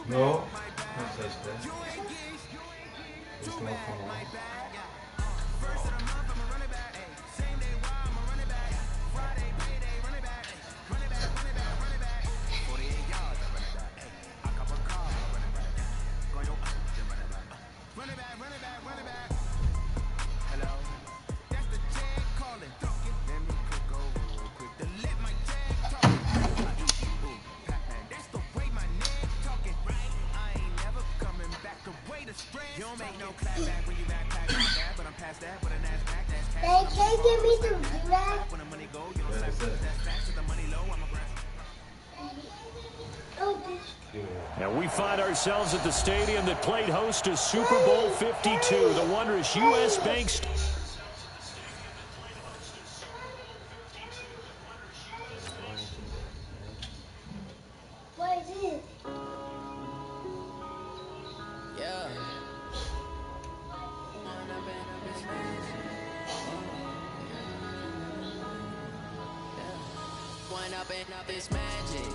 No, no está este. Este más como. They can't give me some drag. And we find ourselves at the stadium that played host to Super Bowl 52, the wondrous U.S. Bank Stadium. What is it? Yeah. One up and up is magic.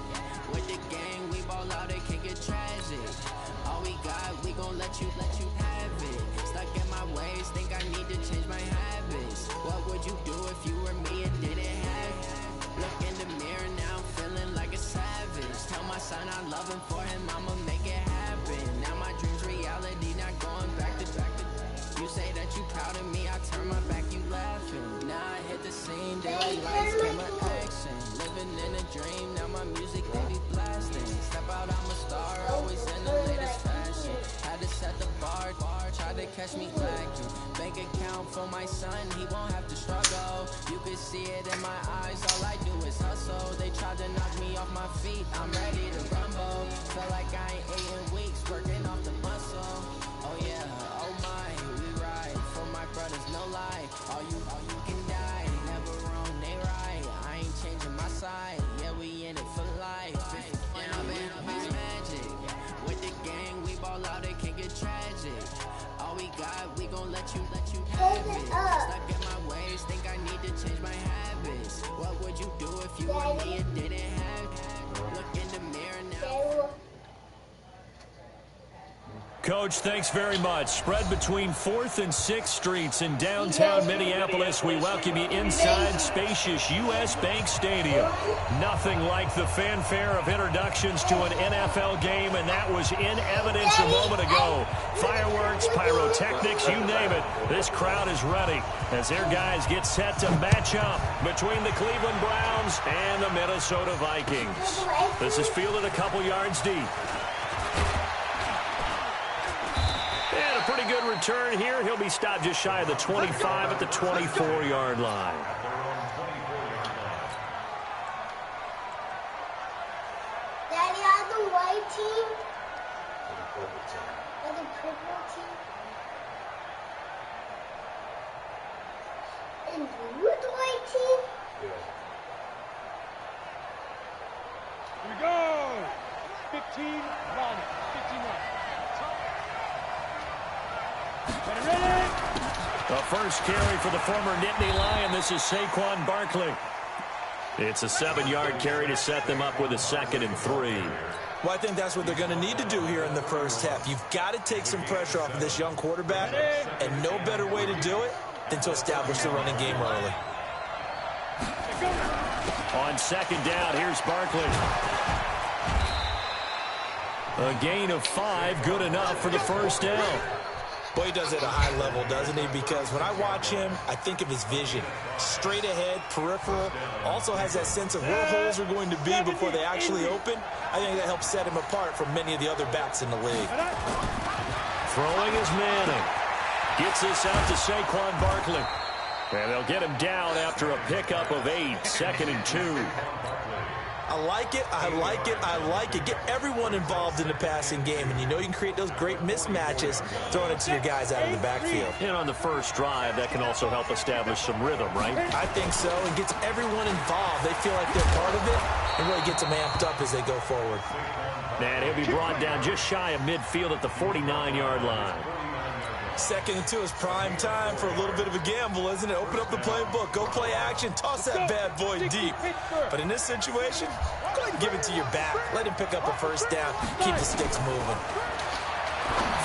With the gang, we ball out, it can get tragic. All we got, we gon' let you have it. Stuck in my ways, think I need to change my habits. What would you do if you were me and didn't have it? Look in the mirror, now I'm feeling like a savage. Tell my son I love him, for him I'ma make it happen. Now my dream's reality, not going back to. You say that you proud of me, I turn my back, you laughing. Now I hit the scene, daily lights, camera action. Living in a dream, now my music, they be blasting. Step out, I'm a star, always in the latest fashion. Had to set the bar, try to catch me lacking. Bank account for my son, he won't have to struggle. You can see it in my eyes, all I do is hustle. They tried to knock me off my feet, I'm ready to rumble. Feel like I ain't ate in weeks, working off the muscle. Oh yeah, oh my, we ride for my brothers, no lie. All you can die, never wrong, they right. I ain't changing my side, yeah, we in it for life. When I'm in it's magic. With the gang, we ball out, it can get tragic. All we got, we gon' let you have it. Stuck in my ways, think I need to change my habits. What would you do if you were me and didn't have it? Look in the mirror now. Coach, thanks very much. Spread between 4th and 6th Streets in downtown Minneapolis. We welcome you inside spacious U.S. Bank Stadium. Nothing like the fanfare of introductions to an NFL game, and that was in evidence a moment ago. Fireworks, pyrotechnics, you name it. This crowd is ready as their guys get set to match up between the Cleveland Browns and the Minnesota Vikings. This is fielded a couple yards deep. And a pretty good return here. He'll be stopped just shy of the 25 at the 24-yard line. Daddy, are the white team? Or the purple team? And blue are the white team? Here we go! 15 run. 15 run. The first carry for the former Nittany Lion. This is Saquon Barkley. It's a 7-yard carry to set them up with a 2nd and 3. Well, I think that's what they're going to need to do here in the first half. You've got to take some pressure off of this young quarterback, and no better way to do it than to establish the running game early. On 2nd down, here's Barkley. A gain of 5, good enough for the first down. Boy, he does it at a high level, doesn't he? Because when I watch him, I think of his vision. Straight ahead, peripheral, also has that sense of where holes are going to be before they actually open. I think that helps set him apart from many of the other backs in the league. Throwing is Manning. Gets this out to Saquon Barkley. And they'll get him down after a pickup of 8, 2nd and 2. I like it, I like it, I like it. Get everyone involved in the passing game, and you know you can create those great mismatches throwing it to your guys out of the backfield. And on the first drive, that can also help establish some rhythm, right? I think so, and gets everyone involved. They feel like they're part of it, and really gets them amped up as they go forward. And he'll be brought down just shy of midfield at the 49-yard line. 2nd and 2 is prime time for a little bit of a gamble, isn't it? Open up the playbook, go play action, toss that bad boy deep. But in this situation, go ahead and give it to your back. Let him pick up a first down. Keep the sticks moving.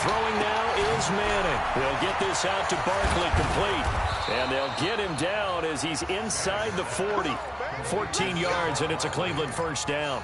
Throwing now is Manning. They'll get this out to Barkley, complete. And they'll get him down as he's inside the 40. 14 yards, and it's a Cleveland first down.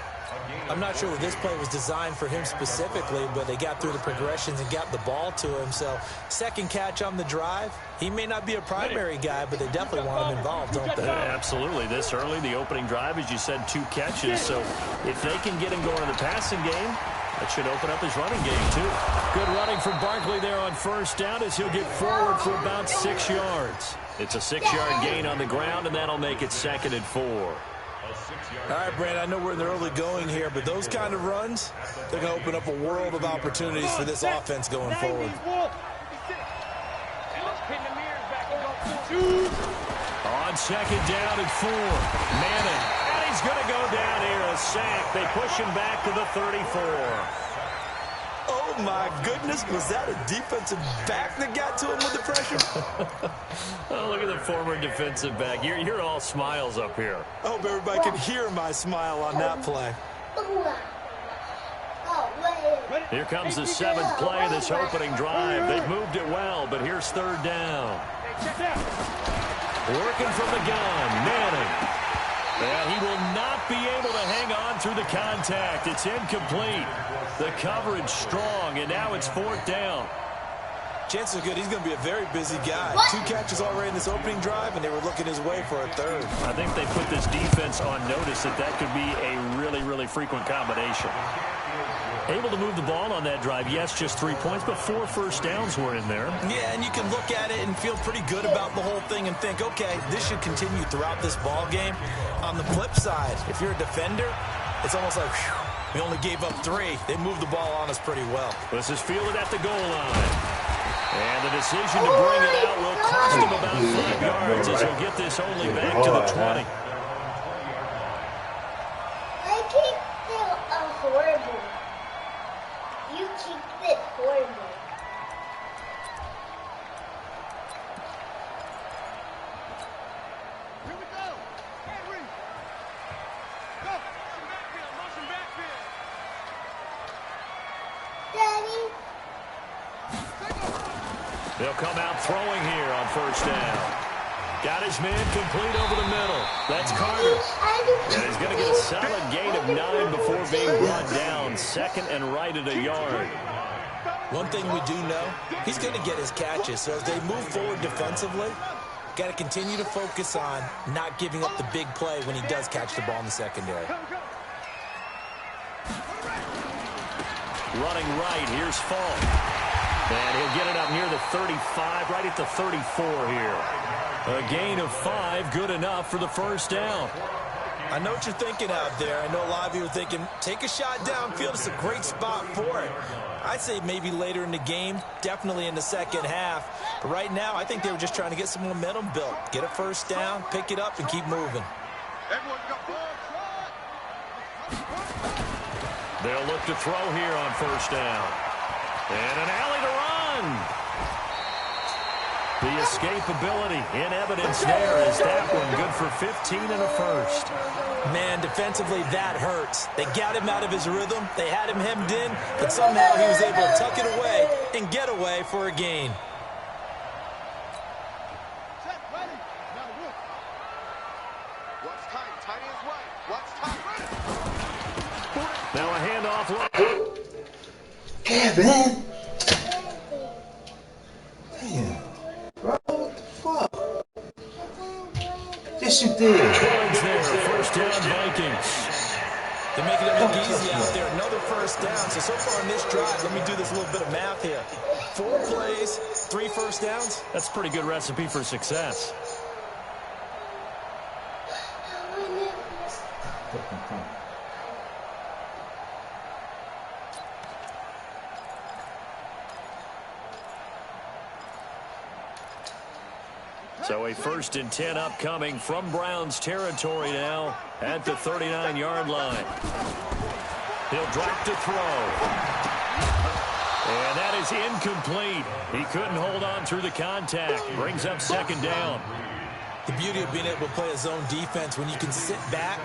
I'm not sure if this play was designed for him specifically, but they got through the progressions and got the ball to him. So, second catch on the drive. He may not be a primary guy, but they definitely want him involved, don't they? Absolutely. This early, the opening drive, as you said, 2 catches. So, if they can get him going in the passing game, that should open up his running game, too. Good running from Barkley there on first down as he'll get forward for about 6 yards. It's a 6-yard gain on the ground, and that'll make it 2nd and 4. All right, Brandon, I know we're in the early going here, but those kind of runs, they're going to open up a world of opportunities for this offense going forward. On 2nd down and 4, Manning. And he's going to go down here, a sack. They push him back to the 34. Oh, my goodness. Was that a defensive back that got to him with the pressure? Oh, look at the former defensive back. You're all smiles up here. I hope everybody can hear my smile on that play. Here comes the 7th play of this opening drive. They've moved it well, but here's 3rd down. Working from the gun, Manning. And he will not be able to hang on through the contact. It's incomplete. The coverage strong, and now it's 4th down. Chances are good he's going to be a very busy guy. 2 catches already in this opening drive, and they were looking his way for a 3rd. I think they put this defense on notice that could be a really, really frequent combination. Able to move the ball on that drive. Yes, just 3 points, but 4 first downs were in there. Yeah, and you can look at it and feel pretty good about the whole thing and think, okay, this should continue throughout this ball game. On the flip side, if you're a defender, it's almost like, whew, we only gave up 3. They moved the ball on us pretty well. This is fielded at the goal line. And the decision to bring it out will cost him about 5 yards as he'll get this only back to the 20. I kicked it horrible. You kicked it horrible. Here we go. Henry. Go. Motion backfield. Daddy. They'll come out throwing here on first down. Got his man complete over the middle. That's Carter. And he's going to get a solid gain of 9 before being brought down. 2nd and right at a yard. One thing we do know, he's going to get his catches. So as they move forward defensively, got to continue to focus on not giving up the big play when he does catch the ball in the secondary. Running right, here's Falk. And he'll get it up near the 35, right at the 34 here. A gain of 5, good enough for the first down. I know what you're thinking out there. I know a lot of you are thinking, take a shot downfield. It's a great spot for it. I'd say maybe later in the game, definitely in the second half. But right now, I think they were just trying to get some momentum built. Get a first down, pick it up, and keep moving. They'll look to throw here on first down. And an alley to run. The escapability in evidence there is that one good for 15 and a first. Man, defensively, that hurts. They got him out of his rhythm. They had him hemmed in, but somehow he was able to tuck it away and get away for a gain. Now a handoff. Kevin! Damn. Bro, what the fuck? Yes, you did. There, first down, Vikings. They're making it look easy out there. Another first down. So far in this drive, let me do this little bit of math here. 4 plays, 3 first downs. That's a pretty good recipe for success. So a 1st and 10 upcoming from Browns territory now at the 39-yard line. He'll drop to throw. And that is incomplete. He couldn't hold on through the contact. Brings up 2nd down. The beauty of being able to play a zone defense when you can sit back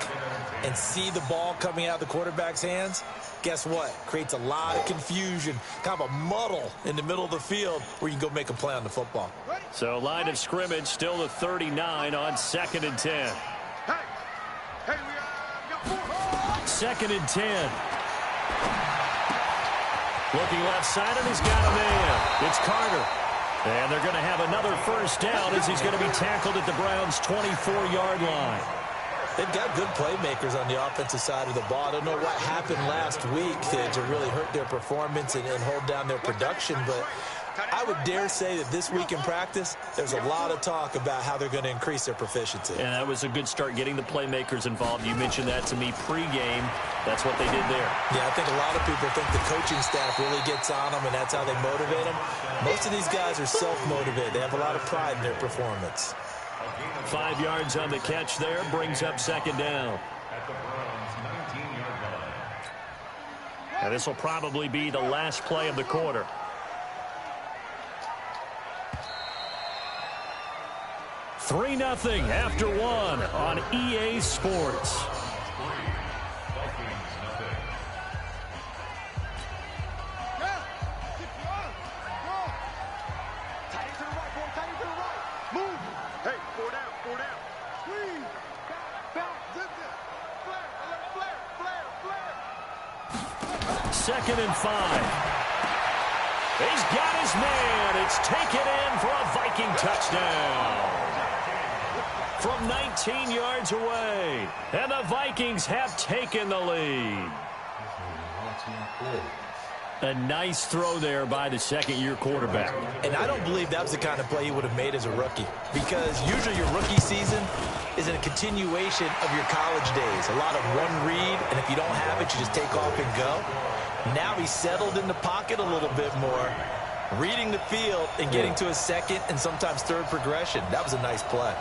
and see the ball coming out of the quarterback's hands, guess what? Creates a lot of confusion, kind of a muddle in the middle of the field where you can go make a play on the football. So line of scrimmage still the 39 on 2nd and 10. Second and 10. Looking left side, and he's got a man. It's Carter. And they're going to have another first down as he's going to be tackled at the Browns' 24-yard line. They've got good playmakers on the offensive side of the ball. I don't know what happened last week to really hurt their performance and hold down their production, but I would dare say that this week in practice, there's a lot of talk about how they're going to increase their proficiency. And that was a good start getting the playmakers involved. You mentioned that to me pregame. That's what they did there. Yeah, I think a lot of people think the coaching staff really gets on them, and that's how they motivate them. Most of these guys are self-motivated. They have a lot of pride in their performance. 5 yards on the catch there, brings up second down. And this will probably be the last play of the quarter. Three 3-0 after one on EA Sports. Second and 5. He's got his man. It's taken in for a Viking touchdown. From 19 yards away. And the Vikings have taken the lead. A nice throw there by the second-year quarterback. And I don't believe that was the kind of play he would have made as a rookie, because usually your rookie season is a continuation of your college days. A lot of one read, and if you don't have it, you just take off and go. Now he's settled in the pocket a little bit more, reading the field and getting to a second and sometimes third progression. That was a nice play.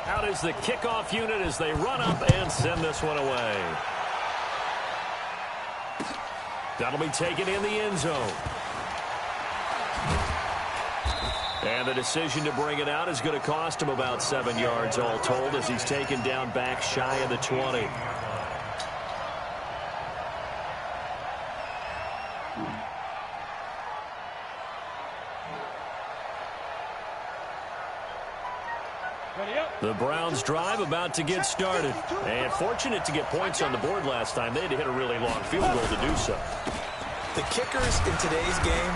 Out is the kickoff unit as they run up and send this one away. That'll be taken in the end zone. And the decision to bring it out is going to cost him about 7 yards all told as he's taken down back shy of the 20. The Browns drive about to get started. And fortunate to get points on the board last time. They had to hit a really long field goal to do so. The kickers in today's game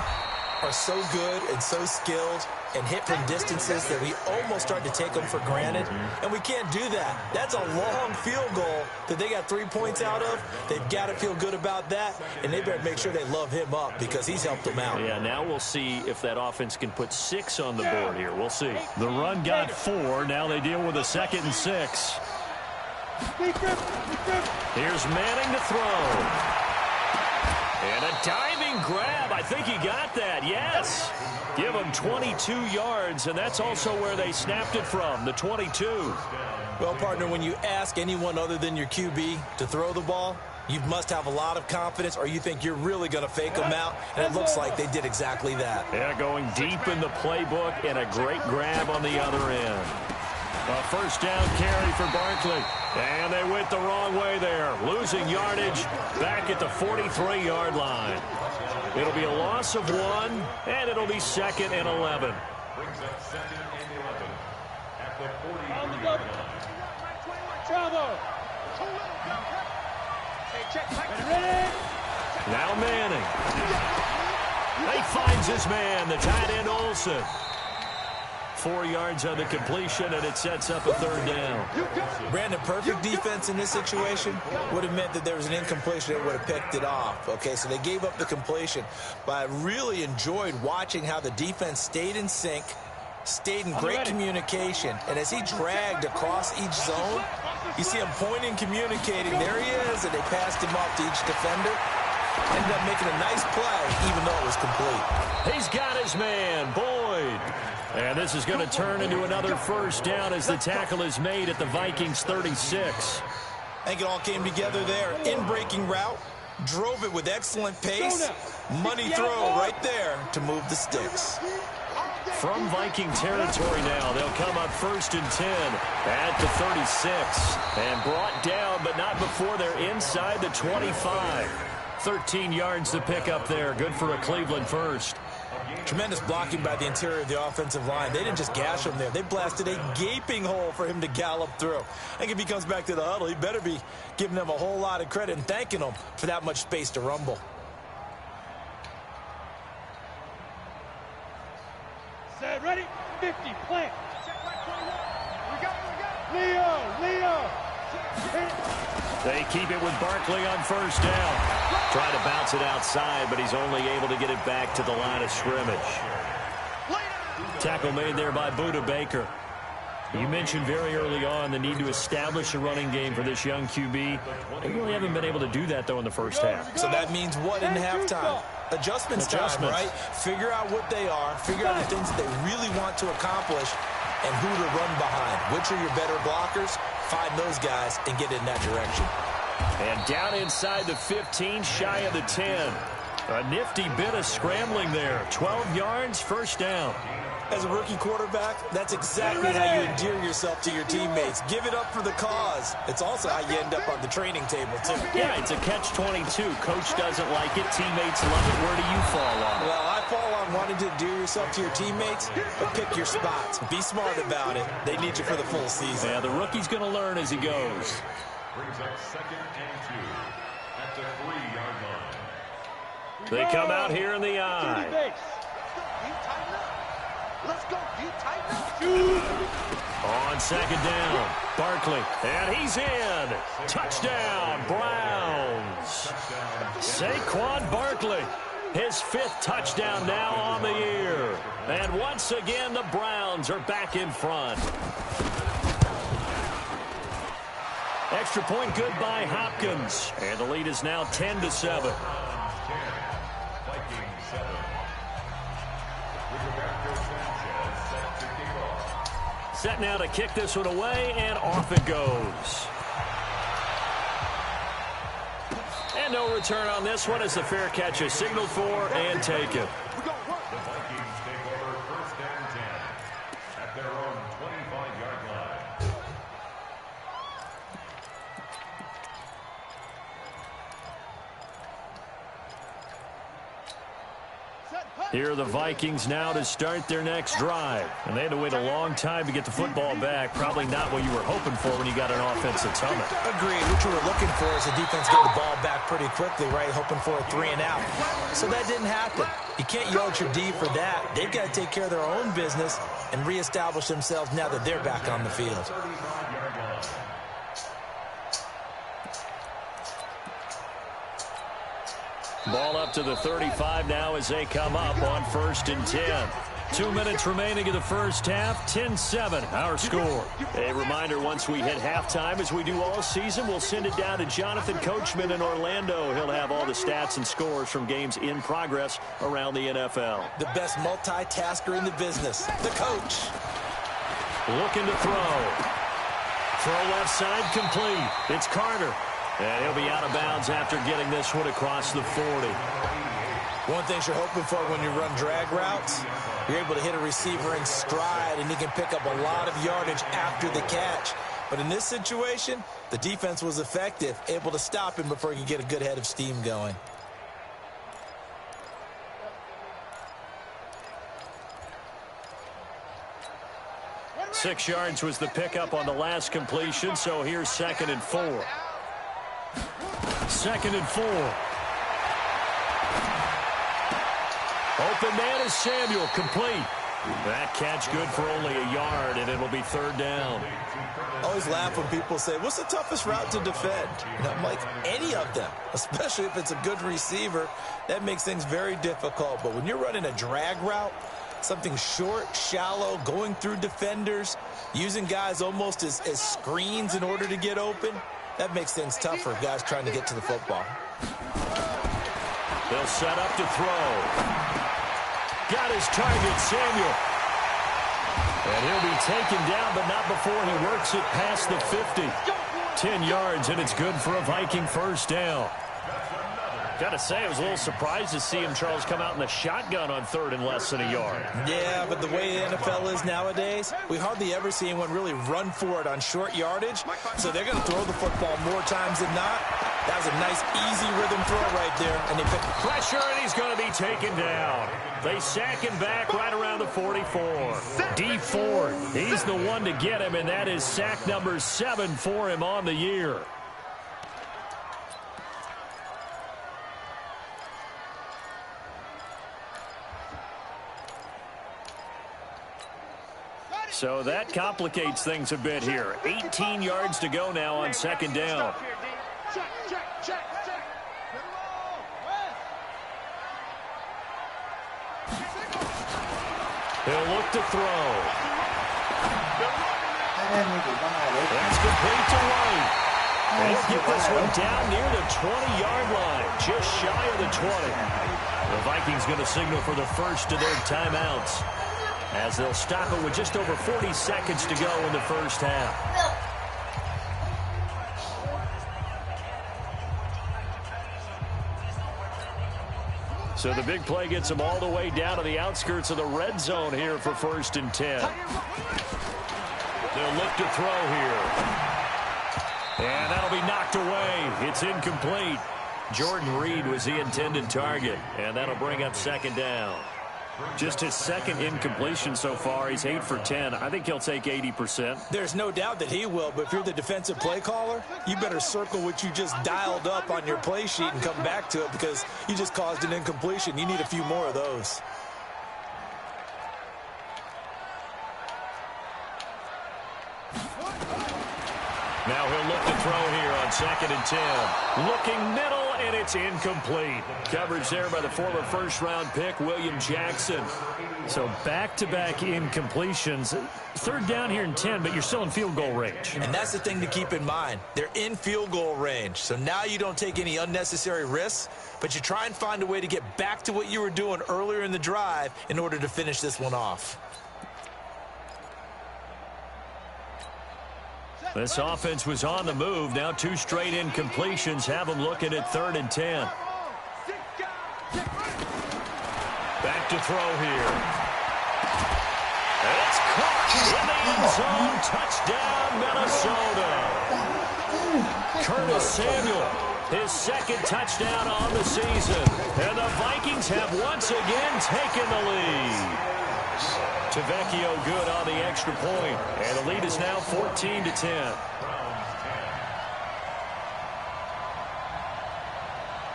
are so good and so skilled and hit from distances that we almost start to take them for granted. And we can't do that. That's a long field goal that they got 3 points out of. They've got to feel good about that, and they better make sure they love him up because he's helped them out. Yeah, now we'll see if that offense can put 6 on the board here. We'll see. The run got 4. Now they deal with a 2nd and 6. Here's Manning to throw. And a diving grab. I think he got that. Yes. Give him 22 yards, and that's also where they snapped it from, the 22. Well, partner, when you ask anyone other than your QB to throw the ball, you must have a lot of confidence, or you think you're really going to fake them out, and it looks like they did exactly that. Yeah, going deep in the playbook, and a great grab on the other end. A first down carry for Barkley. And they went the wrong way there. Losing yardage back at the 43-yard line. It'll be a loss of 1, and it'll be 2nd and 11. Now Manning. He finds his man, the tight end Olsen. 4 yards on the completion, and it sets up a 3rd down. Brandon, perfect defense in this situation would have meant that there was an incompletion that would have picked it off. Okay, so they gave up the completion, but I really enjoyed watching how the defense stayed in sync, stayed in great communication, and as he dragged across each zone, you see him pointing, communicating. There he is, and they passed him off to each defender. Ended up making a nice play, even though it was complete. He's got his man, Boyd. And this is going to turn into another first down as the tackle is made at the Vikings 36. I think it all came together there. In-breaking route, drove it with excellent pace. Money throw right there to move the sticks. From Viking territory now, they'll come up 1st and 10 at the 36. And brought down, but not before they're inside the 25. 13 yards to pick up there. Good for a Cleveland first. Tremendous blocking by the interior of the offensive line. They didn't just gash him there. They blasted a gaping hole for him to gallop through. I think if he comes back to the huddle, he better be giving them a whole lot of credit and thanking them for that much space to rumble. Set, ready, 50, plant. We got Leo. They keep it with Barkley on 1st down. Try to bounce it outside, but he's only able to get it back to the line of scrimmage. Tackle made there by Budda Baker. You mentioned very early on the need to establish a running game for this young QB. They really haven't been able to do that, though, in the first half. So that means what in halftime? Adjustments time, right? Figure out what they are. Figure out the things that they really want to accomplish and who to run behind. Which are your better blockers? Find those guys and get in that direction. And down inside the 15, shy of the 10. A nifty bit of scrambling there. 12 yards, 1st down. As a rookie quarterback, that's exactly how you endear yourself to your teammates. Give it up for the cause. It's also how you end up on the training table, too. Yeah, it's a catch-22. Coach doesn't like it. Teammates love it. Where do you fall on it? Well, I fall on wanting to endear yourself to your teammates, but pick your spots. Be smart about it. They need you for the full season. Yeah, the rookie's going to learn as he goes. Brings up 2nd and 2 at the 3-yard line. They come out here in the eye. Let's go, tighten up. On 2nd down, Barkley, and he's in. Touchdown, Browns. Saquon Barkley, his 5th touchdown now on the year. And once again, the Browns are back in front. Extra point good by Hopkins. And the lead is now 10-7. Set now to kick this one away, and off it goes. And no return on this one as the fair catch is signaled for and taken. The Vikings take over 1st and 10 at their own 25-yard line. Here are the Vikings now to start their next drive. And they had to wait a long time to get the football back. Probably not what you were hoping for when you got an offense that's humming. Agreed. What you were looking for is the defense get the ball back pretty quickly, right? Hoping for a 3-and-out. So that didn't happen. You can't yell at your D for that. They've got to take care of their own business and reestablish themselves now that they're back on the field. Ball up to the 35 now as they come up on 1st and 10. 2 minutes remaining in the first half. 10-7 our score. A reminder, once we hit halftime, as we do all season, we'll send it down to Jonathan Coachman in Orlando. He'll have all the stats and scores from games in progress around the NFL. The best multitasker in the business, the coach. Looking to throw. Throw left side complete. It's Carter. And he'll be out of bounds after getting this one across the 40. One thing you're hoping for when you run drag routes, you're able to hit a receiver in stride, and he can pick up a lot of yardage after the catch. But in this situation, the defense was effective, able to stop him before he could get a good head of steam going. Six yards was the pickup on the last completion, so here's 2nd and 4. 2nd and 4. Open man is Samuel, complete. That catch good for only a yard, and it'll be 3rd down. I always laugh when people say, what's the toughest route to defend? And I'm like, any of them, especially if it's a good receiver. That makes things very difficult. But when you're running a drag route, something short, shallow, going through defenders, using guys almost as screens in order to get open, that makes things tough for guys trying to get to the football. They'll set up to throw. Got his target, Samuel. And he'll be taken down, but not before he works it past the 50. 10 yards, and it's good for a Viking 1st down. Got to say, I was a little surprised to see him, Charles, come out in the shotgun on third and less than a yard. Yeah, but the way the NFL is nowadays, we hardly ever see anyone really run for it on short yardage. So they're going to throw the football more times than not. That was a nice, easy rhythm throw right there. And they picked pressure, and he's going to be taken down. They sack him back right around the 44. D. Ford, he's the one to get him, and that is sack number 7 for him on the year. So that complicates things a bit here. 18 yards to go now on second down. He'll look to throw. That's complete to White. And he'll get this one down near the 20-yard line, just shy of the 20. The Vikings going to signal for the first of their timeouts, as they'll stop it with just over 40 seconds to go in the first half. So the big play gets them all the way down to the outskirts of the red zone here for 1st and 10. They'll look to throw here. And that'll be knocked away. It's incomplete. Jordan Reed was the intended target, and that'll bring up second down. Just his second incompletion so far. He's 8 for 10. I think he'll take 80%. There's no doubt that he will, but if you're the defensive play caller, you better circle what you just dialed up on your play sheet and come back to it, because you just caused an incompletion. You need a few more of those. Now he'll look to throw here on 2nd and 10. Looking middle, and it's incomplete. Coverage there by the former first-round pick, William Jackson. So back-to-back incompletions. 3rd down here and 10, but you're still in field goal range. And that's the thing to keep in mind. They're in field goal range. So now you don't take any unnecessary risks, but you try and find a way to get back to what you were doing earlier in the drive in order to finish this one off. This offense was on the move. Now 2 straight incompletions have them looking at 3rd and 10. Back to throw here. It's caught in the end zone. Touchdown, Minnesota. Curtis Samuel, his 2nd touchdown on the season. And the Vikings have once again taken the lead. Tavecchio good on the extra point, and the lead is now 14-10.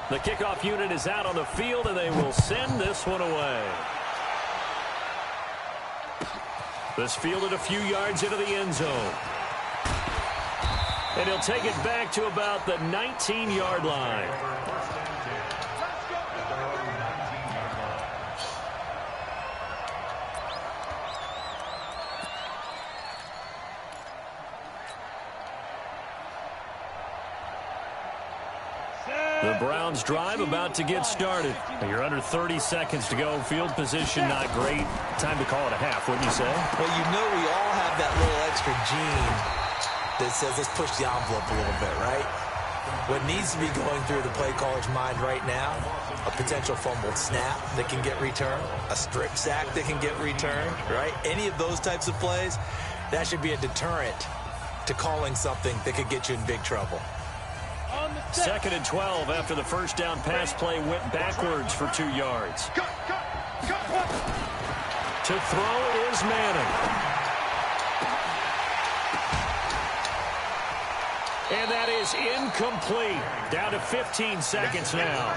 The kickoff unit is out on the field, and they will send this one away. This fielded a few yards into the end zone. And he'll take it back to about the 19-yard line. The Browns drive about to get started. You're under 30 seconds to go. Field position not great. Time to call it a half, wouldn't you say? Well, you know we all have that little extra gene that says let's push the envelope a little bit, right? What needs to be going through the play caller's mind right now, a potential fumbled snap that can get returned, a strip sack that can get returned, right? Any of those types of plays, that should be a deterrent to calling something that could get you in big trouble. 2nd and 12 after the first down pass play went backwards for 2 yards. To throw is Manning. And that is incomplete. Down to 15 seconds now.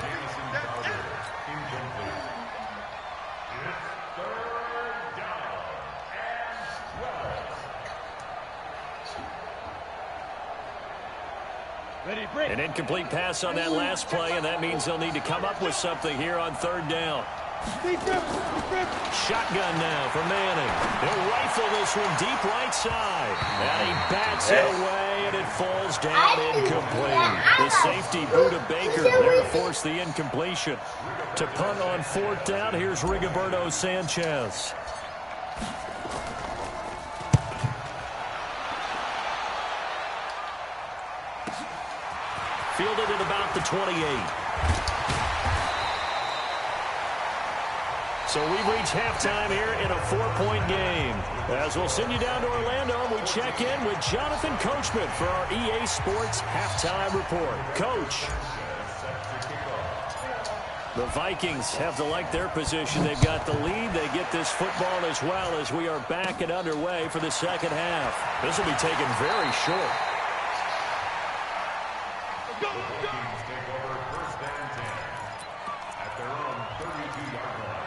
An incomplete pass on that last play, and that means they'll need to come up with something here on 3rd down. Shotgun now for Manning. He'll rifle this one deep right side. And he bats it away, and it falls down incomplete. The safety, Buda Baker, there to force the incompletion. To punt on 4th down, here's Rigoberto Sanchez. Fielded at about the 28. So we've reached halftime here in a 4-point game. As we'll send you down to Orlando, and we check in with Jonathan Coachman for our EA Sports Halftime Report. Coach. The Vikings have to like their position. They've got the lead. They get this football as well as we are back and underway for the second half. This will be taken very short. Vikings take over first and 10 at their own 32-yard line.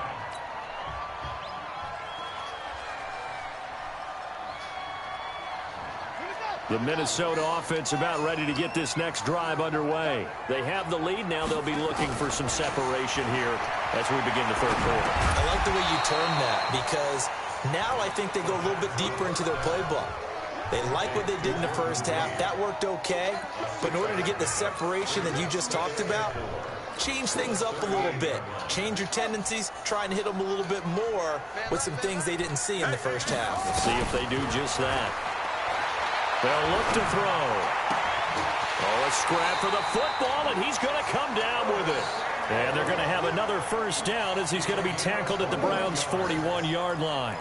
The Minnesota offense about ready to get this next drive underway. They have the lead. Now they'll be looking for some separation here as we begin the third quarter. I like the way you term that because now I think they go a little bit deeper into their playbook. They like what they did in the first half. That worked okay. But in order to get the separation that you just talked about, change things up a little bit. Change your tendencies. Try and hit them a little bit more with some things they didn't see in the first half. Let's see if they do just that. They'll look to throw. Oh, a scrap for the football, and he's going to come down with it. And they're going to have another first down as he's going to be tackled at the Browns' 41-yard line.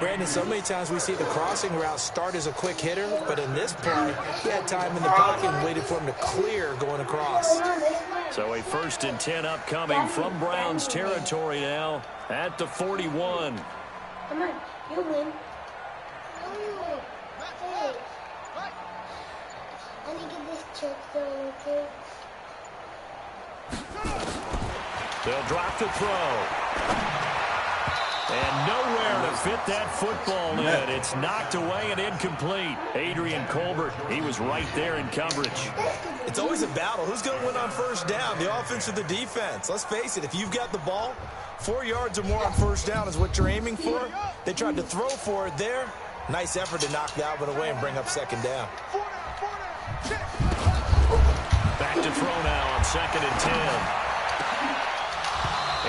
Brandon, so many times we see the crossing route start as a quick hitter, but in this play, he had time in the pocket and waited for him to clear going across. So a 1st and 10 upcoming from Browns territory now at the 41. Come on, you win. Let me get this check done, okay? They'll drop the throw. And nowhere to fit that football in. It's knocked away and incomplete. Adrian Colbert, he was right there in coverage. It's always a battle. Who's going to win on first down, the offense or the defense? Let's face it, if you've got the ball, 4 yards or more on first down is what you're aiming for. They tried to throw for it there. Nice effort to knock that one away and bring up second down. Back to throw now on 2nd and 10.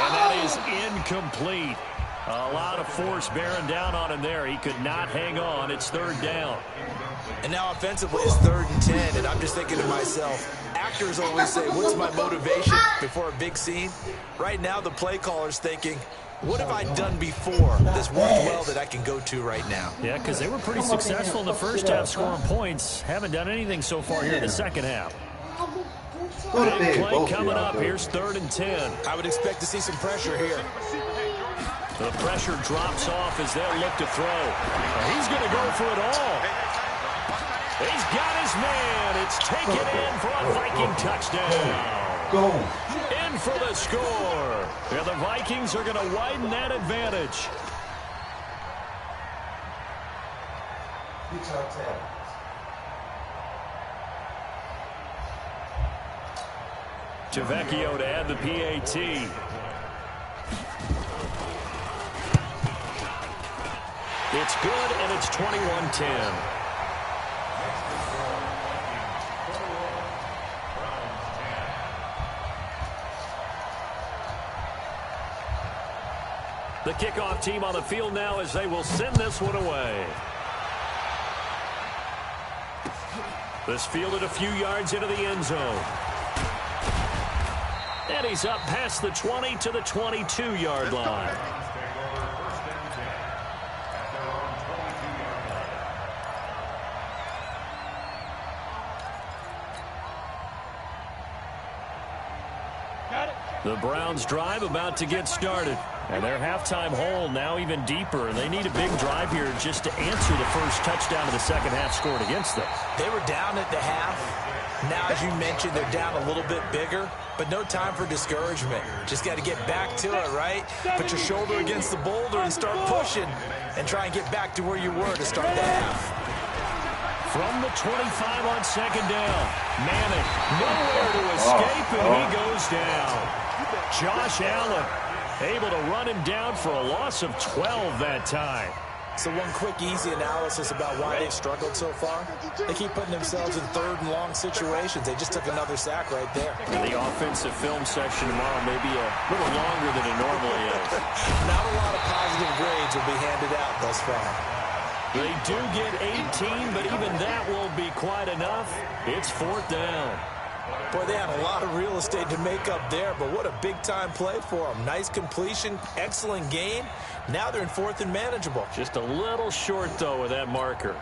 And that is incomplete. A lot of force bearing down on him there. He could not hang on. It's 3rd down. And now offensively it's 3rd and 10, and I'm just thinking to myself, actors always say, what's my motivation before a big scene? Right now the play caller's thinking, what have I done before that's worked well that I can go to right now? Yeah, because they were pretty successful in the first half scoring points. Haven't done anything so far here in the second half. Big play coming up. Here's 3rd and 10. I would expect to see some pressure here. The pressure drops off as they'll look to throw. He's going to go for it all. He's got his man. It's taken in for a Viking touchdown. Go. In for the score. And the Vikings are going to widen that advantage. Tavecchio to add the PAT. It's good, and it's 21-10. The kickoff team on the field now as they will send this one away. This fielded a few yards into the end zone. And he's up past the 20 to the 22-yard line. The Browns drive about to get started. And their halftime hole now even deeper. And they need a big drive here just to answer the first touchdown of the second half scored against them. They were down at the half. Now, as you mentioned, they're down a little bit bigger. But no time for discouragement. Just got to get back to it, right? Put your shoulder against the boulder and start pushing. And try and get back to where you were to start the half. From the 25 on second down. Manning nowhere to escape, and he goes down. Josh Allen able to run him down for a loss of 12 that time. So one quick, easy analysis about why they've struggled so far. They keep putting themselves in 3rd and long situations. They just took another sack right there. And the offensive film session tomorrow may be a little longer than it normally is. Not a lot of positive grades will be handed out thus far. They do get 18, but even that won't be quite enough. It's 4th down. Boy, they had a lot of real estate to make up there, but what a big-time play for them. Nice completion, excellent gain. Now they're in 4th and manageable. Just a little short, though, with that marker.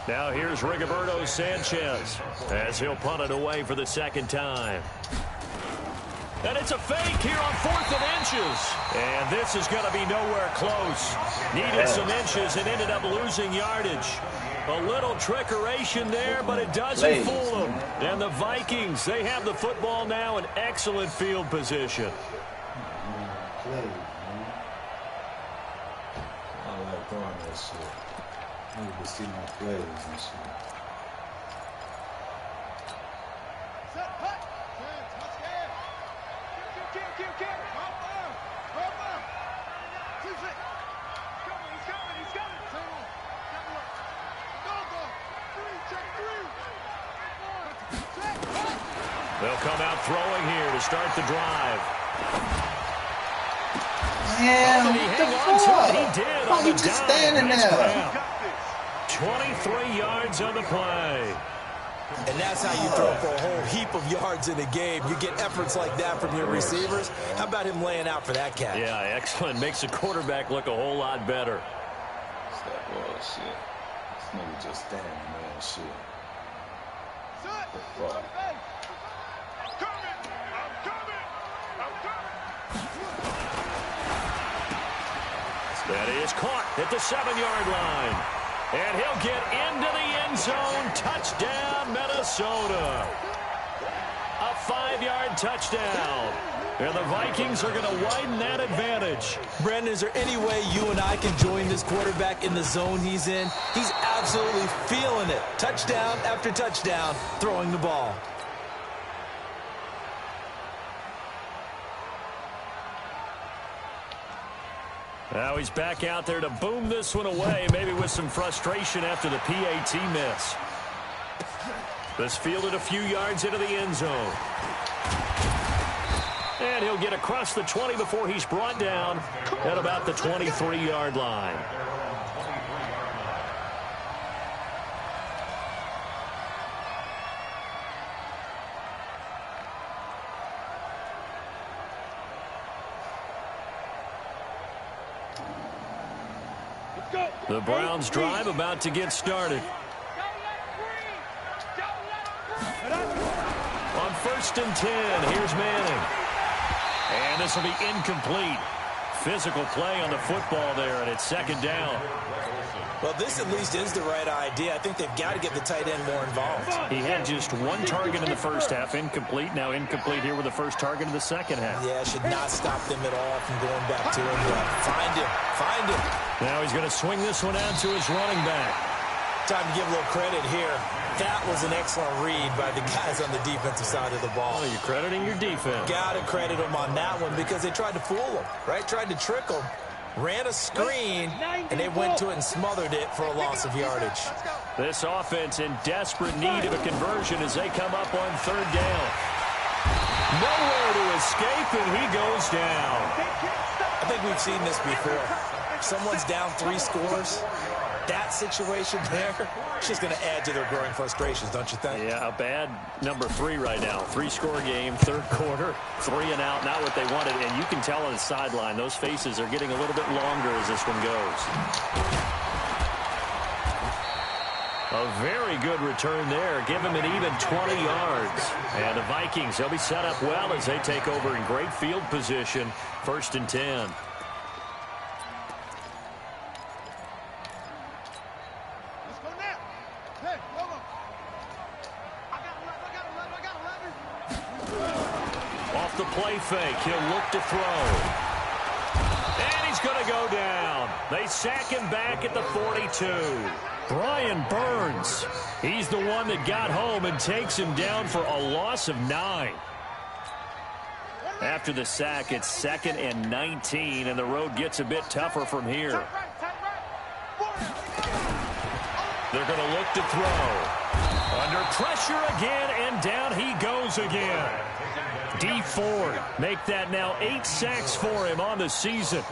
Now here's Rigoberto Sanchez as he'll punt it away for the second time. And it's a fake here on 4th and inches. And this is going to be nowhere close. Needed some inches and ended up losing yardage. A little trickeration there, but it doesn't fool them. And the Vikings, they have the football now in excellent field position. I like throwing that shit. I need to see my plays and shit. They'll come out throwing here to start the drive. Damn, what the fuck? He did. Why he just standing there? 23 yards on the play. And that's how you throw for a whole heap of yards in a game. You get efforts like that from your receivers. How about him laying out for that catch? Yeah, excellent. Makes the quarterback look a whole lot better. It's that bullshit. This nigga just standing there, shit. What the fuck? That is caught at the 7-yard line. And he'll get into the end zone. Touchdown, Minnesota. A 5-yard touchdown. And the Vikings are going to widen that advantage. Brendan, is there any way you and I can join this quarterback in the zone he's in? He's absolutely feeling it. Touchdown after touchdown, throwing the ball. Now he's back out there to boom this one away, maybe with some frustration after the PAT miss. This fielded a few yards into the end zone. And he'll get across the 20 before he's brought down at about the 23-yard line. The Browns drive about to get started. On 1st and 10, here's Manning. And this will be incomplete. Physical play on the football there, and it's 2nd down. Well, this at least is the right idea. I think they've got to get the tight end more involved. He had just 1 target in the first half, incomplete. Now incomplete here with the first target in the second half. Yeah, should not stop them at all from going back to him. Find him. Now he's going to swing this one out to his running back. Time to give a little credit here. That was an excellent read by the guys on the defensive side of the ball. Oh, you're crediting your defense. Got to credit them on that one because they tried to fool them, right? Tried to trick them. Ran a screen, and they went to it and smothered it for a loss of yardage. This offense in desperate need of a conversion as they come up on 3rd down. Nowhere to escape, and he goes down. I think we've seen this before. Someone's down 3 scores. That situation there, it's just going to add to their growing frustrations, don't you think? Yeah, a bad number 3 right now. 3-score game, 3rd quarter, 3 and out, not what they wanted. And you can tell on the sideline, those faces are getting a little bit longer as this one goes. A very good return there. Give him an even 20 yards. And the Vikings, they'll be set up well as they take over in great field position. 1st and 10. Off the play fake, he'll look to throw. And he's going to go down. They sack him back at the 42. Brian Burns, he's the one that got home and takes him down for a loss of 9. After the sack, it's 2nd and 19, and the road gets a bit tougher from here. They're going to look to throw. Under pressure again, and down he goes again. D Ford make that now 8 sacks for him on the season.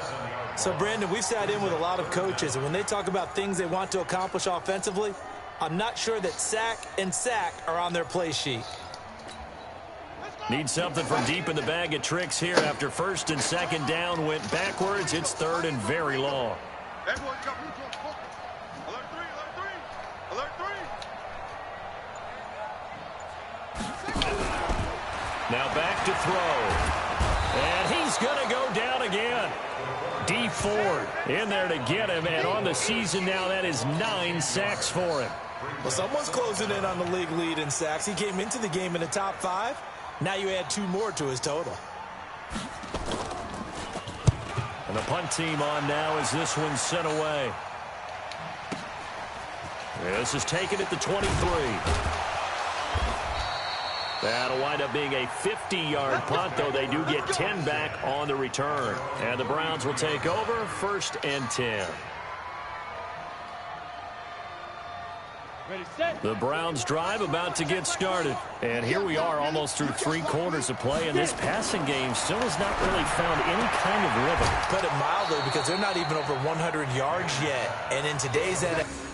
So, Brandon, we've sat in with a lot of coaches, and when they talk about things they want to accomplish offensively, I'm not sure that sack and sack are on their play sheet. Need something from deep in the bag of tricks here after first and second down went backwards. It's third and very long. Now back to throw. And he's going to go down again. D Ford in there to get him, and on the season now that is 9 sacks for him. Well, someone's closing in on the league lead in sacks. He came into the game in the top 5. Now you add 2 more to his total. And the punt team on now as this one's sent away. This is taken at the 23. That'll wind up being a 50-yard punt, though they do get 10 back on the return. And the Browns will take over, 1st and 10. Ready, set. The Browns drive about to get started. And here we are almost through 3 quarters of play, and this passing game still has not really found any kind of rhythm. Put it mildly, because they're not even over 100 yards yet. And in today's NFL,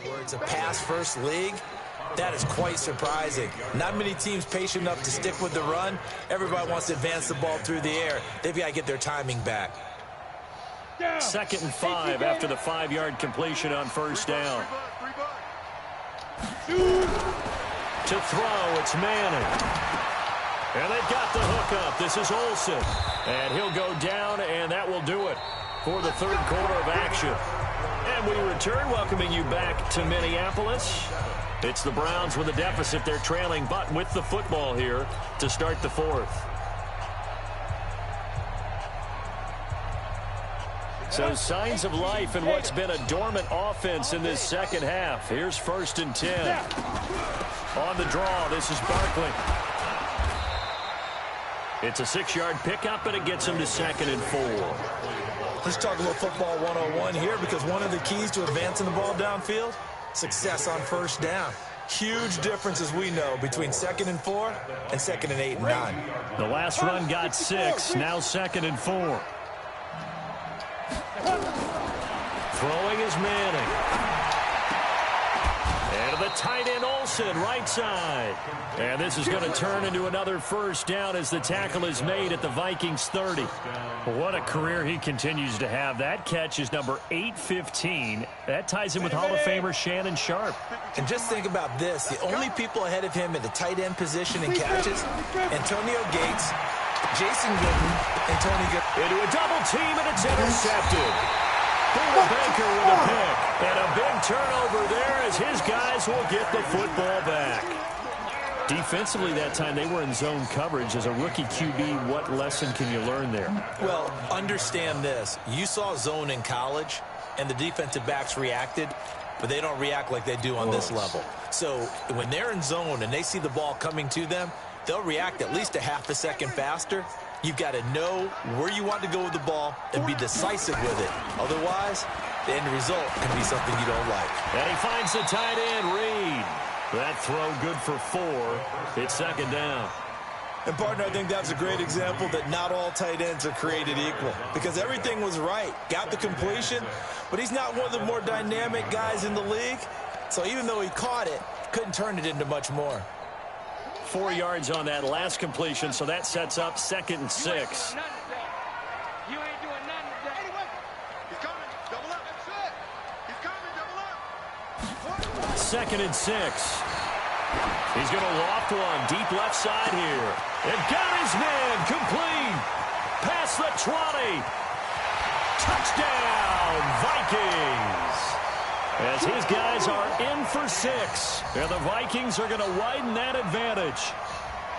where it's a pass-first league, That is quite surprising. Not many teams patient enough to stick with the run. Everybody wants to advance the ball through the air. They've got to get their timing back. 2nd and 5 after the 5-yard completion on first down. To throw, it's Manning. And they've got the hook up. This is Olsen. And he'll go down, and that will do it for the 3rd quarter of action. And we return, welcoming you back to Minneapolis. It's the Browns with a deficit. They're trailing, but with the football here to start the 4th. So signs of life in what's been a dormant offense in this second half. Here's 1st and 10. On the draw, this is Barkley. It's a 6-yard pickup, and it gets him to 2nd and 4. Let's talk a little football 101 here, because one of the keys to advancing the ball downfield, success on first down. Huge difference, as we know, between 2nd and 4 and 2nd and 8 and 9. The last run got 6, now 2nd and 4. Throwing is Manning. And the tight end Olsen, right side. And this is going to turn into another first down as the tackle is made at the Vikings 30. What a career he continues to have. That catch is number 815. That ties him with Hall of Famer Shannon Sharp. And just think about this. The only people ahead of him in the tight end position in catches, Antonio Gates, Jason Witten, and Tony Good. Into a double team, and it's intercepted. Peter Baker with a pick. And a big turnover there as his guys will get the football back. Defensively that time, they were in zone coverage. As a rookie QB, what lesson can you learn there? Well, understand this. You saw zone in college, and the defensive backs reacted, but they don't react like they do on this level. So when they're in zone and they see the ball coming to them, they'll react at least a half a second faster. You've got to know where you want to go with the ball and be decisive with it. Otherwise, the end result can be something you don't like. And he finds the tight end, Reed. That throw good for 4. It's 2nd down. And, partner, I think that's a great example that not all tight ends are created equal, because everything was right. Got the completion, but he's not one of the more dynamic guys in the league. So even though he caught it, couldn't turn it into much more. 4 yards on that last completion, so that sets up 2nd and 6. You ain't doing nothing today. Anyway, he's coming. Double up. That's it. He's coming. Double up. 2nd and 6. He's going to loft one deep left side here. And got his man complete. Past the 20. Touchdown, Vikings. As his guys are in for 6. And the Vikings are going to widen that advantage.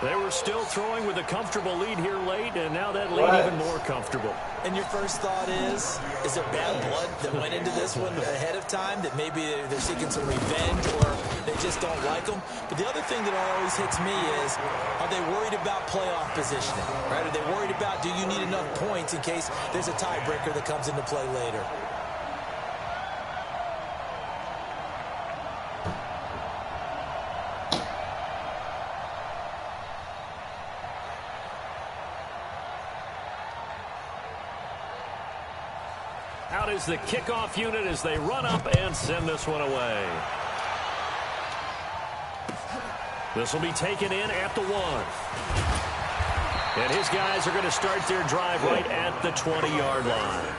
They were still throwing with a comfortable lead here late, and now that lead even more comfortable. And your first thought is there bad blood that went into this one ahead of time, that maybe they're seeking some revenge or they just don't like them? But the other thing that always hits me is, are they worried about playoff positioning? Right? Are they worried about, do you need enough points in case there's a tiebreaker that comes into play later? Out is the kickoff unit as they run up and send this one away. This will be taken in at the 1. And his guys are going to start their drive right at the 20-yard line.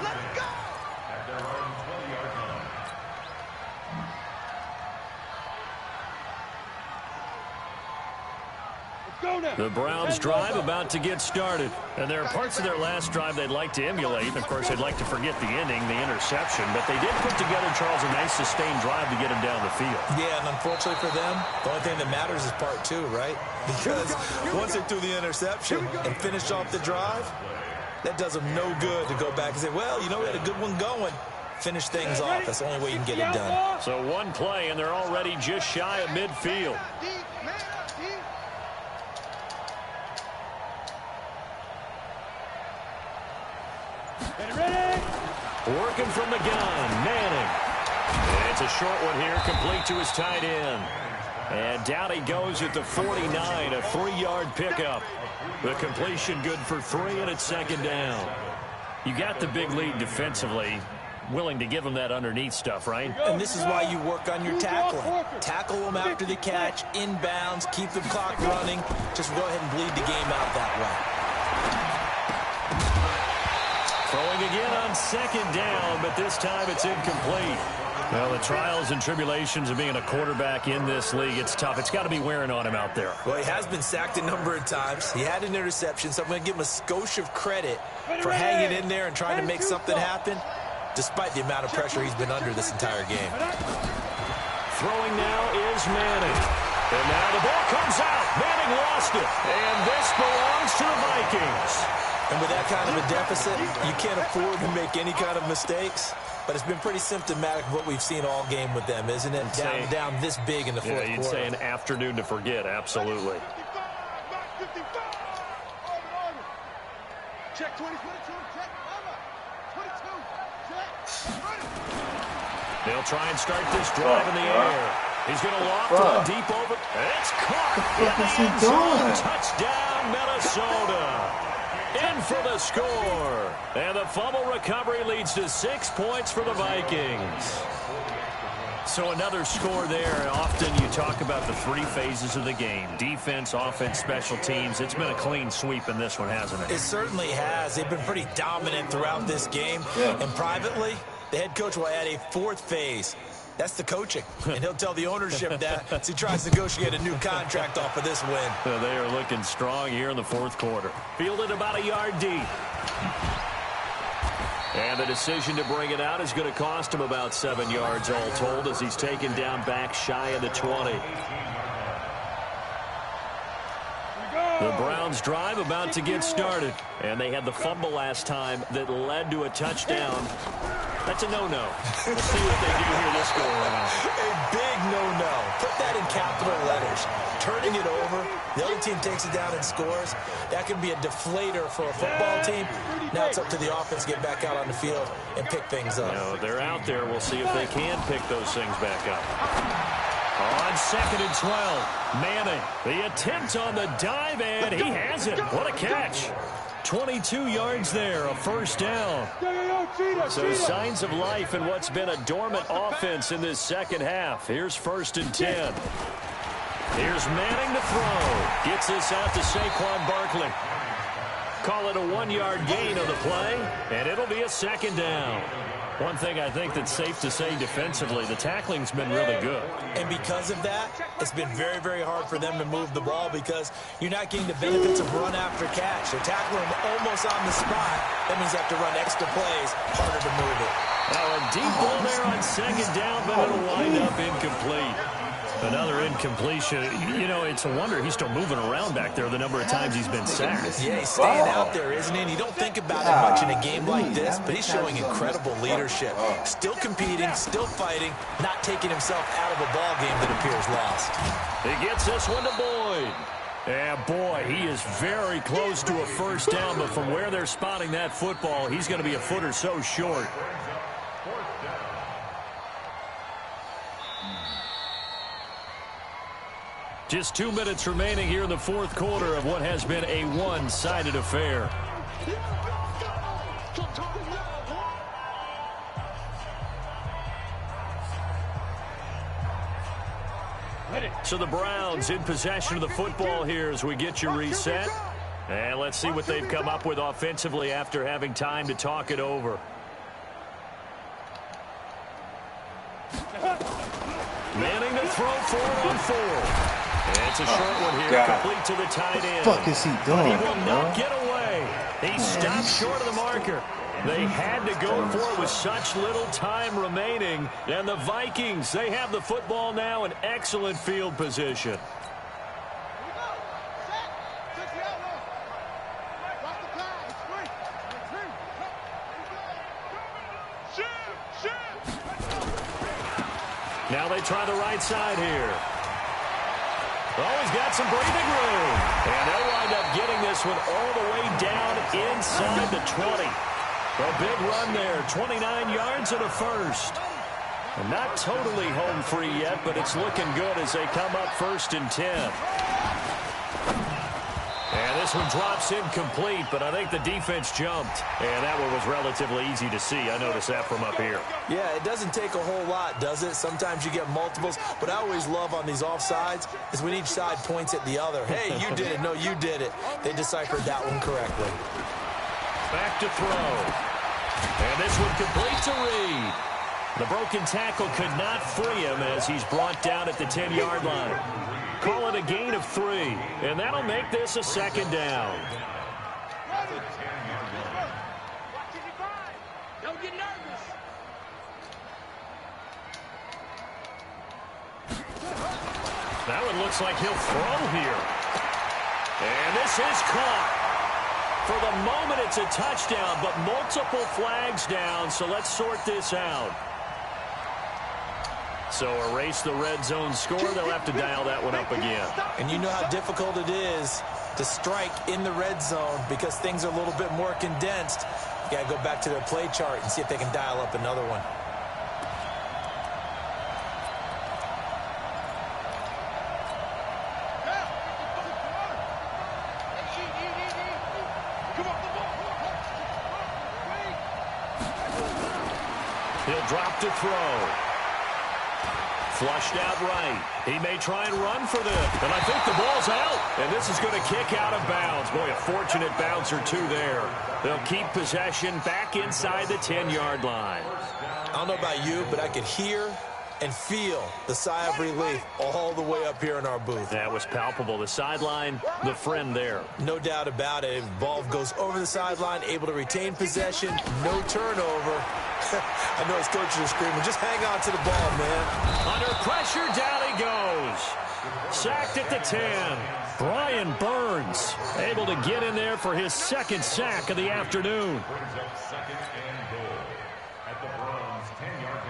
The Browns drive about to get started. And there are parts of their last drive they'd like to emulate. Of course, they'd like to forget the ending, the interception. But they did put together, Charles, a nice sustained drive to get him down the field. Yeah, and unfortunately for them, the only thing that matters is part 2, right? Because once they threw the interception and finished off the drive, that does them no good to go back and say, well, you know, we had a good one going. Finish things off. That's the only way you can get it done. So one play, and they're already just shy of midfield. Working from the gun, Manning. And it's a short one here, complete to his tight end. And down he goes at the 49, a 3-yard pickup. The completion good for 3, and it's 2nd down. You got the big lead defensively, willing to give them that underneath stuff, right? And this is why you work on your tackling. Tackle them after the catch, inbounds, keep the clock running. Just go ahead and bleed the game out that way. Throwing again on second down, but this time it's incomplete. Well, the trials and tribulations of being a quarterback in this league, it's tough. It's got to be wearing on him out there. Well, he has been sacked a number of times. He had an interception, so I'm going to give him a skosh of credit for hanging in there and trying to make something happen, despite the amount of pressure he's been under this entire game. Throwing now is Manning. And now the ball comes out. Manning lost it. And this belongs to the Vikings. And with that kind of a deficit, you can't afford to make any kind of mistakes. But it's been pretty symptomatic of what we've seen all game with them, isn't it? Down this big in the fourth quarter. Yeah, you'd say an afternoon to forget, absolutely. Check 20, 22, check, 22, check. They'll try and start this drive in the air. He's going to loft one deep over. It's caught in the end zone. Touchdown, Minnesota. In for the score. And the fumble recovery leads to 6 points for the Vikings. So another score there. Often you talk about the three phases of the game. Defense, offense, special teams. It's been a clean sweep in this one, hasn't it? It certainly has. They've been pretty dominant throughout this game. And privately, the head coach will add a fourth phase. That's the coaching. And he'll tell the ownership that as he tries to negotiate a new contract off of this win. They are looking strong here in the fourth quarter. Fielded about a yard deep. And the decision to bring it out is going to cost him about 7 yards all told as he's taken down back shy of the 20. The Browns drive about to get started. And they had the fumble last time that led to a touchdown. That's a no-no. We'll see what they do here this go around. A big no-no. Put that in capital letters. Turning it over. The other team takes it down and scores. That can be a deflator for a football team. Now it's up to the offense to get back out on the field and pick things up. No, they're out there. We'll see if they can pick those things back up. On 2nd and 12, Manning. The attempt on the dive, and he has it. What a catch. 22 yards there, a first down. So signs of life in what's been a dormant offense in this second half. Here's 1st and 10. Here's Manning to throw. Gets this out to Saquon Barkley. Call it a 1-yard gain on the play, and it'll be a 2nd down. One thing I think that's safe to say defensively, the tackling's been really good. And because of that, it's been very, very hard for them to move the ball because you're not getting the benefits of run after catch. They're tackling them almost on the spot. That means they have to run extra plays, harder to move it. Now a deep ball there on 2nd down, but it'll wind up incomplete. Another incompletion. You know, it's a wonder he's still moving around back there the number of times he's been sacked. Yeah, he's staying out there, isn't he? And you don't think about it much in a game like this, but he's showing incredible leadership. Still competing, still fighting, not taking himself out of a ball game that appears lost. He gets this one to Boyd. And boy, he is very close to a first down, but from where they're spotting that football, he's going to be a foot or so short. Just 2 minutes remaining here in the fourth quarter of what has been a one-sided affair. So the Browns in possession of the football here as we get you reset. And let's see what they've come up with offensively after having time to talk it over. Manning to throw 4 on 4. And it's a short one here, complete to the tight end. What the fuck is he doing? He will not get away. He stopped short of the marker. They had to go for it with such little time remaining. And the Vikings, they have the football now in excellent field position. Now they try the right side here. Oh, he's got some breathing room. And they'll wind up getting this one all the way down inside the 20. A big run there, 29 yards and a first. And not totally home free yet, but it's looking good as they come up 1st and 10. And this This one drops incomplete, but I think the defense jumped. And that one was relatively easy to see. I noticed that from up here. Yeah, it doesn't take a whole lot, does it? Sometimes you get multiples. What I always love on these offsides is when each side points at the other. Hey, you did it. No, you did it. They deciphered that one correctly. Back to throw. And this one completes a read. The broken tackle could not free him as he's brought down at the 10-yard line. Call it a gain of 3, and that'll make this a second down. Don't get nervous. That one looks like he'll throw here. And this is caught. For the moment, it's a touchdown, but multiple flags down, so let's sort this out. So erase the red zone score. They'll have to dial that one up again. And you know how difficult it is to strike in the red zone because things are a little bit more condensed. You got to go back to their play chart and see if they can dial up another one. He'll drop to throw. Flushed out right. He may try and run for this. And I think the ball's out. And this is going to kick out of bounds. Boy, a fortunate bounce or two there. They'll keep possession back inside the 10-yard line. I don't know about you, but I could hear and feel the sigh of relief all the way up here in our booth. That was palpable. The sideline, the friend there. No doubt about it. Ball goes over the sideline, able to retain possession, no turnover. I know his coaches are screaming, just hang on to the ball, man. Under pressure, down he goes. Sacked at the 10. Brian Burns able to get in there for his second sack of the afternoon. Brings up second and goal at the Browns' 10-yard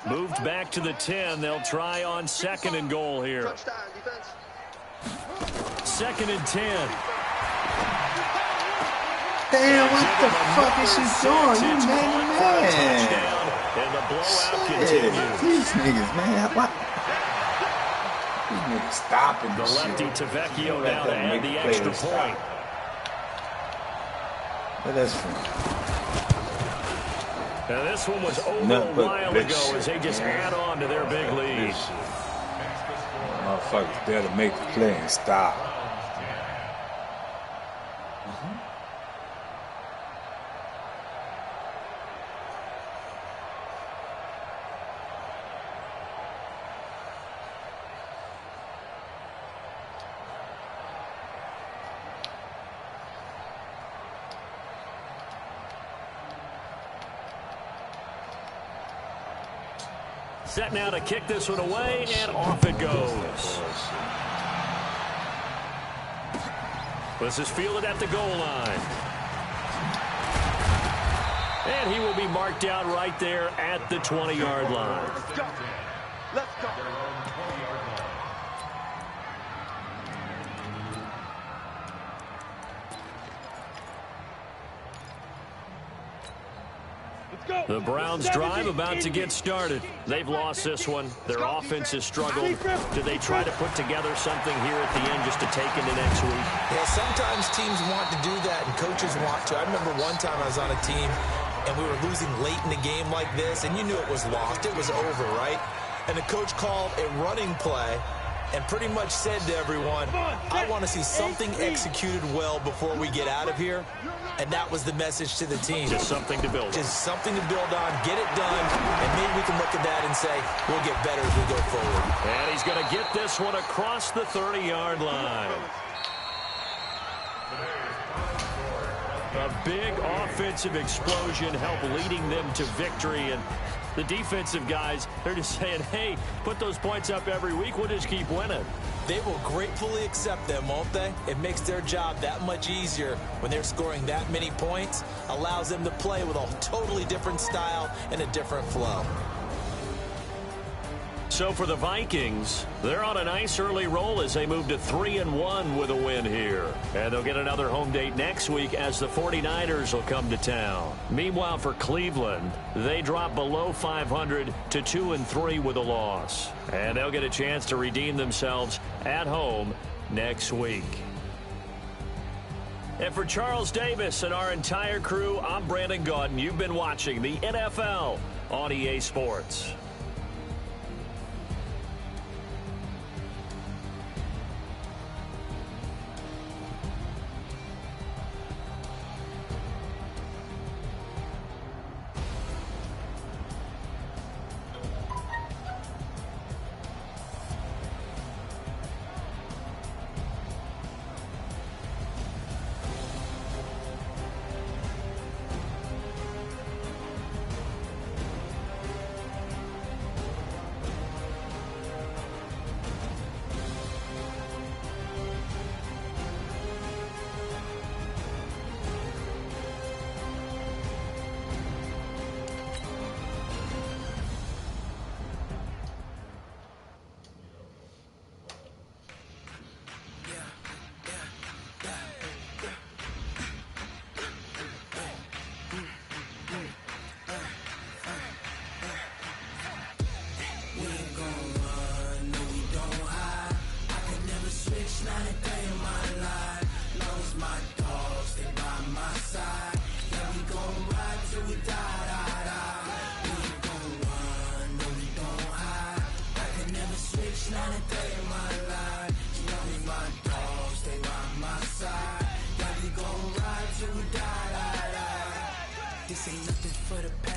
line. Moved back to the 10. They'll try on second and goal here. Touchdown, defense. Second and 10. Damn, what the fuck is she doing? You man. And the blowout Shit, continues. these niggas, man. What? These niggas stopping The this lefty shit. Tavecchio Let now to them add make the play extra to point. stop. Where that's from? Now this one was over Nothing a but while big ago shit, as they just man. add on to their big lead. Motherfuckers there to make the play and stop. Set now to kick this one away, and off it goes. This is fielded at the goal line. And he will be marked out right there at the 20-yard line. Let's go. Let's go. The Browns drive about to get started. They've lost this one. Their offense has struggled. Do they try to put together something here at the end just to take into next week? Yeah, sometimes teams want to do that and coaches want to. I remember one time I was on a team and we were losing late in the game like this, and you knew it was lost. It was over, right? And the coach called a running play and pretty much said to everyone, I want to see something executed well before we get out of here. And that was the message to the team. Just something to build on. Just something to build on, get it done, and maybe we can look at that and say, we'll get better as we go forward. And he's going to get this one across the 30-yard line. A big offensive explosion helped leading them to victory. And the defensive guys, they're just saying, hey, put those points up every week. We'll just keep winning. They will gratefully accept them, won't they? It makes their job that much easier when they're scoring that many points. Allows them to play with a totally different style and a different flow. So for the Vikings, they're on a nice early roll as they move to 3-1 with a win here. And they'll get another home date next week as the 49ers will come to town. Meanwhile, for Cleveland, they drop below 500 to 2-3 with a loss. And they'll get a chance to redeem themselves at home next week. And for Charles Davis and our entire crew, I'm Brandon Gaudin. You've been watching the NFL on EA Sports. This ain't nothing for the past.